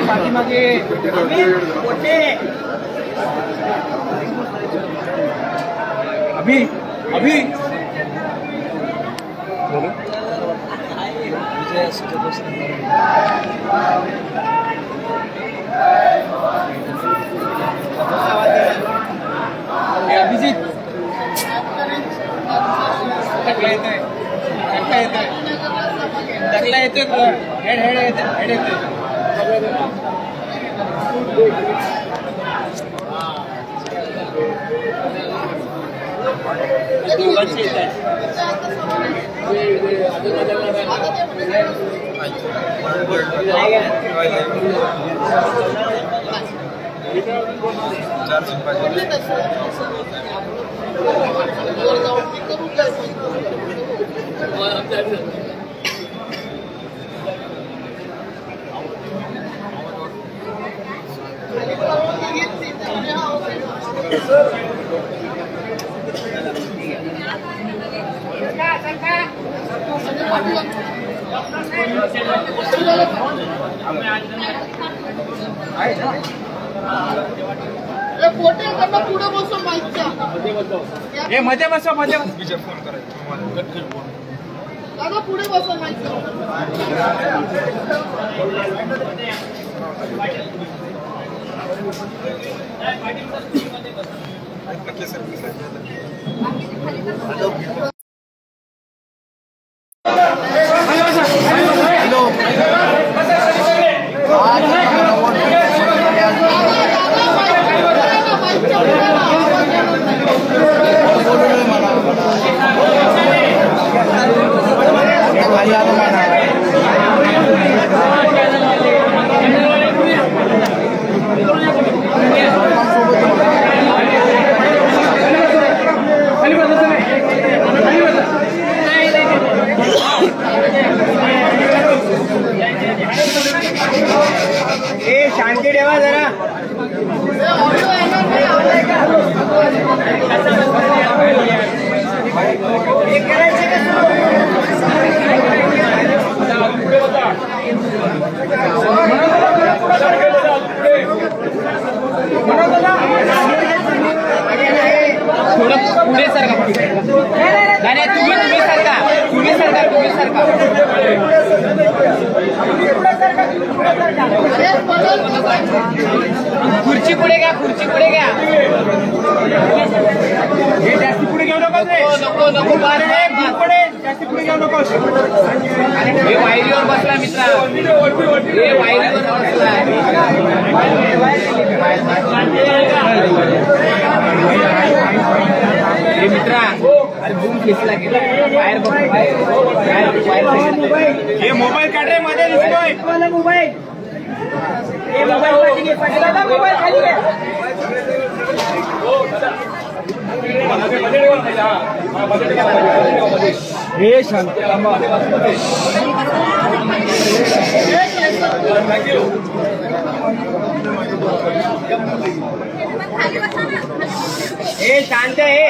पाठीमागे अभी अभी अभिजीत टकला येतोय टकला येतोय हेड हेड हेड येतोय पुढे बसो माईकच्या मध्ये बसो मध्ये फोन करायचं दादा पुढे बसो माईकच्या शांती ठेवा जरा थोडं पुढे सरका नाही तुम्ही सरका खुर्ची पुढे घ्या हे जास्ती पुढे घेऊ नको नको पुढे जास्ती पुढे घेऊ नको हे वायरीवर बसला मित्रा हे वायरीवर बसला हे मित्रा अरे बूम खेचला गेला बाहेर हे मोबाईल काढ रे मध्ये दिसतोय मोबाईल खाली हे शांत हे शांत आहे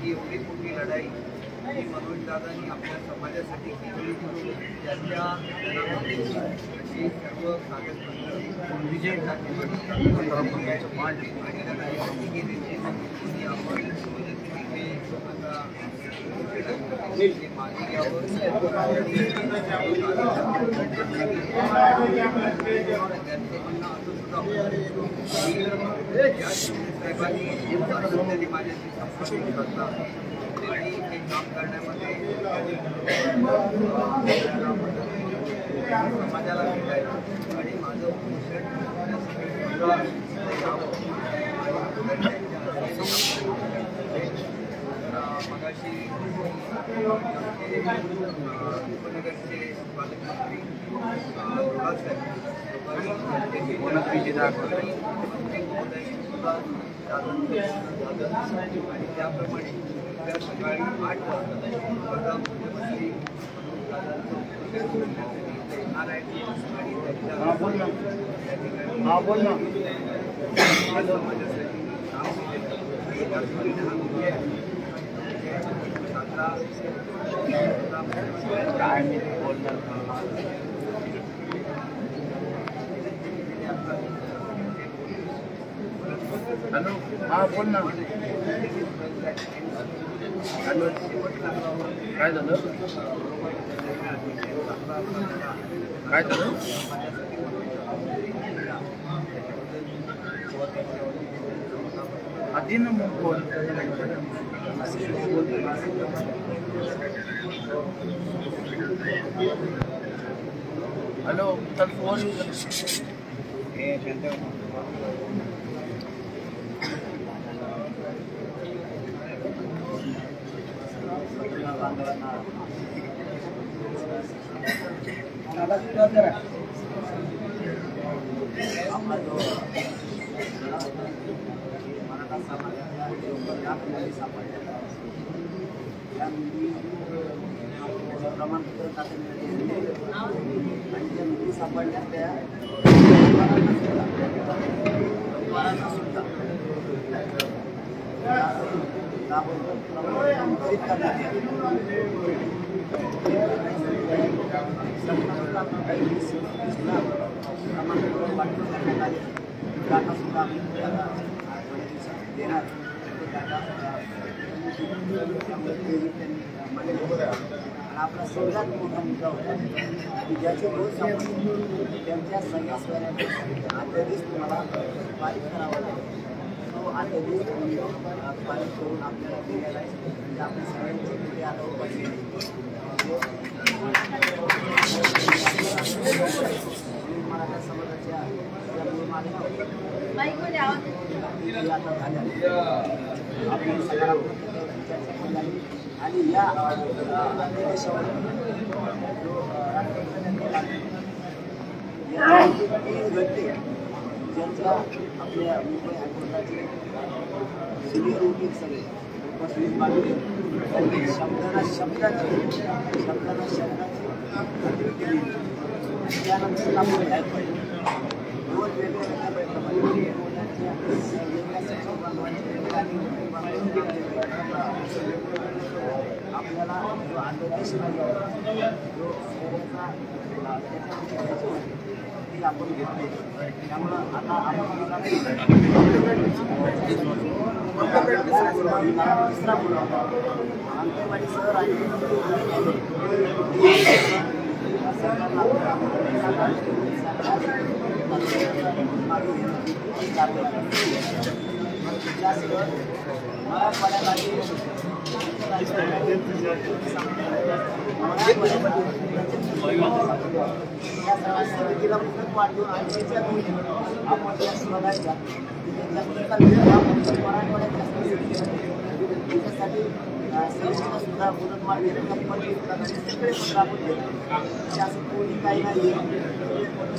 एवढी मोठी लढाई ही मनोज दादांनी आपल्या समाजासाठी केली त्यांच्या अशी सर्व कागदपत्र माझ्याशी आणि हे काम करण्यामध्ये समाजाला भेटायला आणि माझं उपोषण मगाशी उपनगरचे पालकमंत्री आणि त्याप्रमाणे उद्या सकाळी 8 वाजता मुख्यमंत्री येणार आहेत आणि काय मी बोलणार हॅलो हा बोल ना हॅलो काय झालं काय झालं आधी ना मग बोल हॅलो चल फोन सापडल्या त्या आपला सगळ्यात मोठा मुद्दा होता की ज्याचे रोज त्यांच्या सगळ्या सोयऱ्यांना अध्यादेश तुम्हाला पारित करावा लागेल. तो अध्यादेश तुम्ही पारित करून आपल्याला दिलेला आहे. म्हणजे आपल्या सगळ्यांचे तिथे आता पाहिजे मराठा समाजाच्या ज्या मूळमागण्या आता झाल्या आपल्या सकारात्मक चर्चा पण झाली आणि या अध्यादेशावर तीन घटने ज्यांच्या आपल्या मुंबई हायकोर्टाचे सिनियर वकील सगळे उपस्थित मागणी त्यांनी शब्दाला शब्दाची त्यानंतर आपण हायकोर्ट दोन वेगवेगळ्या आपल्याला जो अध्यादेश पाहिजे जो ती आपण घेतली. त्यामुळं आता तिसरा मुलगा अंतरवाडी शहर आणि मराठवाड्याला या सगळ्या समितीला मुदत वाढवून आणि त्याच्यात आपण त्या शोधायच्या मराठवाड्यात जास्त त्याच्यासाठी समितीला सुद्धा मुदत वाढलेल्या कंपनी सगळे पत्र आपण घेतो. शासन कोणी काही नाही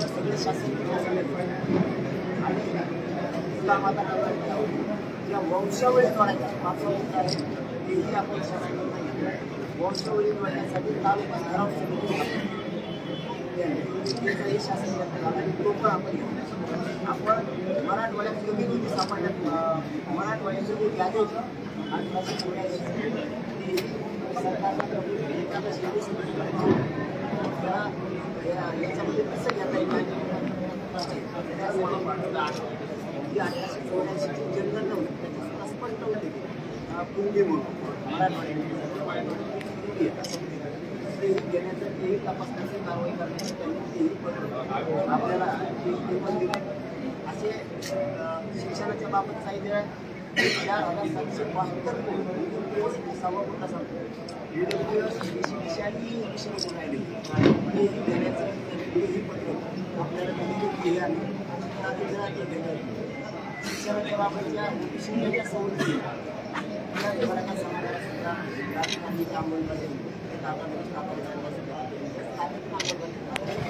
सगळे शासन आणि कामाचा ज्या वंशावळी जोडायच्या पाचवा मुद्दा आहे तेही आपण शासन नाही. वंशावळी जोडण्यासाठी तालुका ठराव समितीचंही शासन करण्यात आलं आणि तो पण आपण आपण मराठवाड्यात कमी नोंदी सापडल्यात. मराठवाड्याची जी यादी होती 1884 ती सरकारनं याच्यामध्ये कसं घेता येईल जी 1884ची जनगणना होती त्याच्यात स्पष्ट होते की पुंगी म्हणून मराठवाड्याने घेण्याचं तेही तपासण्याची कारवाई करण्याची त्यांनी तेही आपल्याला पण दिलं. असे शिक्षणाच्या बाबत सांगितलं 4772 कोटी सव्वा कोटा सांगतो. शिक्षण ही विषय राहिले देण्याचं हे आले शिक्षणाच्या बाबतच्या शिक्षणाच्या सवलती मराठा समाजाला सुद्धा राजकारणाची अंमलबजावणी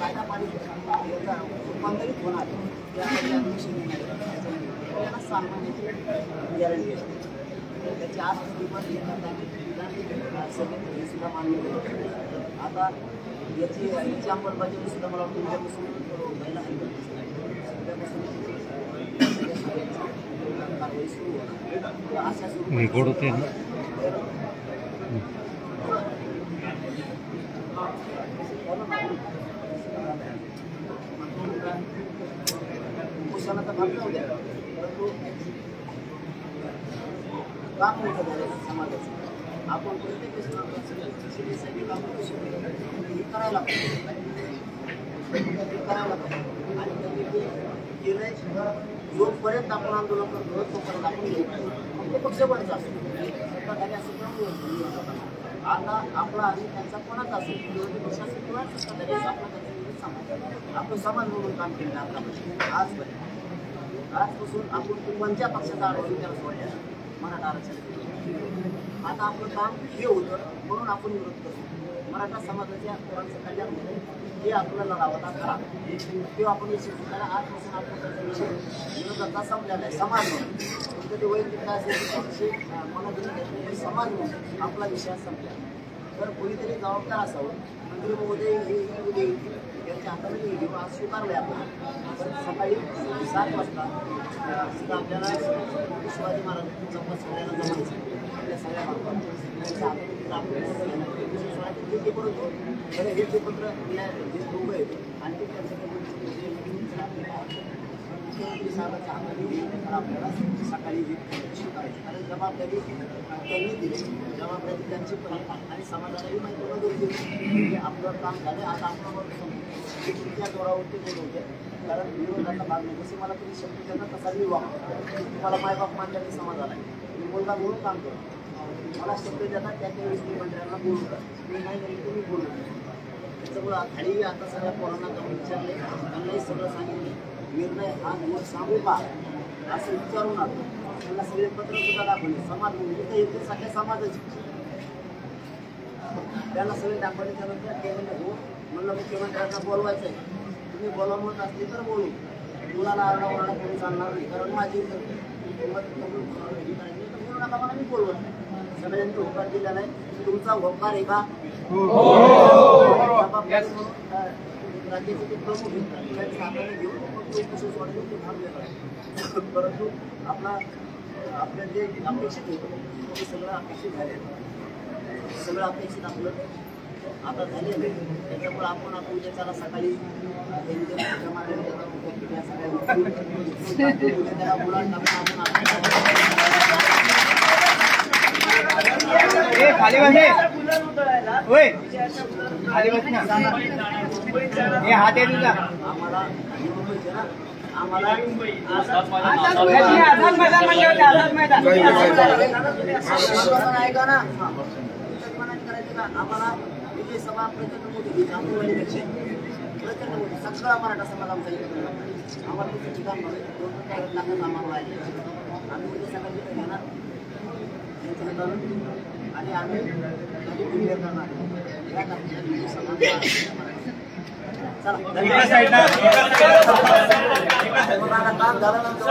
कायदा पालिका रूपांतरित होणार त्यासाठी ॲडमिशन त्याला सामान्याची गॅरंटी असते त्याची आज किंमत सगळे सुद्धा मान्य आता याची अंमलबजावणी सुद्धा मला वाटतं उद्यापासून व्हायला हवी कारवाई सुरू होणार अशा रेकॉर्ड होते ना उपोषणाचा भाग जाऊ द्या परंतु काम मोठं झालं समाजाचं आपण प्रत्येक शिक्षणासाठी काम करू शकतो हे करायला पाहिजे आणि त्यांनी ते केलंय जोपर्यंत आपण आंदोलन करतो तोपर्यंत आपण फक्त पक्ष बनचा असतो सत्ताधारी असं आता आपला आणि त्यांचा कोणाचा असेल विरोधी पक्षाचा किंवा सत्ताधारी असं आपला त्याचा समाज आपण समाज म्हणून काम केलं आजपासून आपण कोणत्या पक्षाचा आरक्षण त्याला सोडल्या मराठा आरक्षण आता आपलं काम हे होतं म्हणून आपण विरोध करतो मराठा समाजाच्या पोरांचं कल्याण होतं हे आपल्याला लावता करा तेव्हा आपण यशस्वी करा आजपासून आपण त्याचा विषय विरोधाचा संपलेला आहे समाज म्हणून फक्त ते वैयक्तिक मनात समाज म्हणून आपला विषय संपला तर कोणीतरी जबाबदार असावं मंत्री महोदय हे त्यांच्या हाताने घेऊन आज स्वीकारले आपण सकाळी 7 वाजता आपल्याला शिवाजी महाराजांची चौकात सगळ्यांना जमायचं आपल्या सगळ्या त्यांच्या हाताने करून हे ते पत्र जे लोक आहेत आणि ते त्यांचं मुख्यमंत्री साहेबांच्या हाताने आपल्याला सकाळी स्वीकारायची कारण जबाबदारी त्यांनी दिली जबाबदारी त्यांची पण आणि समाजालाही माहिती नव्हती की आपलं काम झालं आता आपल्यावर तुमच्या जोरावरती बोलत होते कारण विरोधाचा भाग नाही जसे मला तुम्ही शब्द देता तसा मी वागतो तुम्हाला मायबाप मानल्याने समाजाला आहे मी मुलगा म्हणून काम करतो मला शब्द देतात त्याच्या वेळेस मी मंत्र्यांना बोलतो मी नाही तरी तुम्ही बोलू त्याच्यामुळं खाली आता सगळ्या पोरांना जाऊन विचारले त्यांनाही सगळं सांगितले निर्णय हा दिवस सांगू का असं विचारून आलो त्यांना सगळे पत्र सुद्धा दाखवले समाज म्हणजे येते सगळ्या समाजाची त्यांना सगळे दाखवले त्यानंतर ते म्हणजे हो म्हणलं मुख्यमंत्र्यांना बोलवायचं आहे तुम्ही बोलावत असले तर बोलू मुलाला आरडाओरडा करून चालणार नाही कारण माझी किंमत करून करायची तर बोलू नका मला मी बोलवत नाही सगळ्यांनी होकार दिलेला आहे तुमचा होकार आहे का राज्याचे ते प्रमुख त्यांच्या हाताने घेऊन सोडायचं ते भाग वेगळा आहे परंतु आपल्या जे अपेक्षित होतं ते सगळं अपेक्षित झाले सगळं अपेक्षित आपलं आता झालेलं आहे त्याच्यामुळे आपण उद्या त्याला सकाळी त्याला मुलांना खाली बसले होय खाली बस ना हे हात आहे तुझा आम्हाला ऐका ना करायचं का आम्हाला विजय सभा प्रचंड मोठी प्रचंड मोठी सगळा मराठा समाज आमचा आम्हाला तुमचं ठिकाण 2-4 लाखाचं आम्हाला राहिले आम्ही उद्या सगळं तिथे घेणार त्यांच्या हातानं आणि आम्ही कधी क्लिअर करणार या विजय सभा चला काम झाल्यानंतर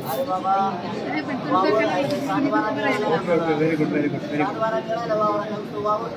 अरे बाबा व्हेरी गुड वावर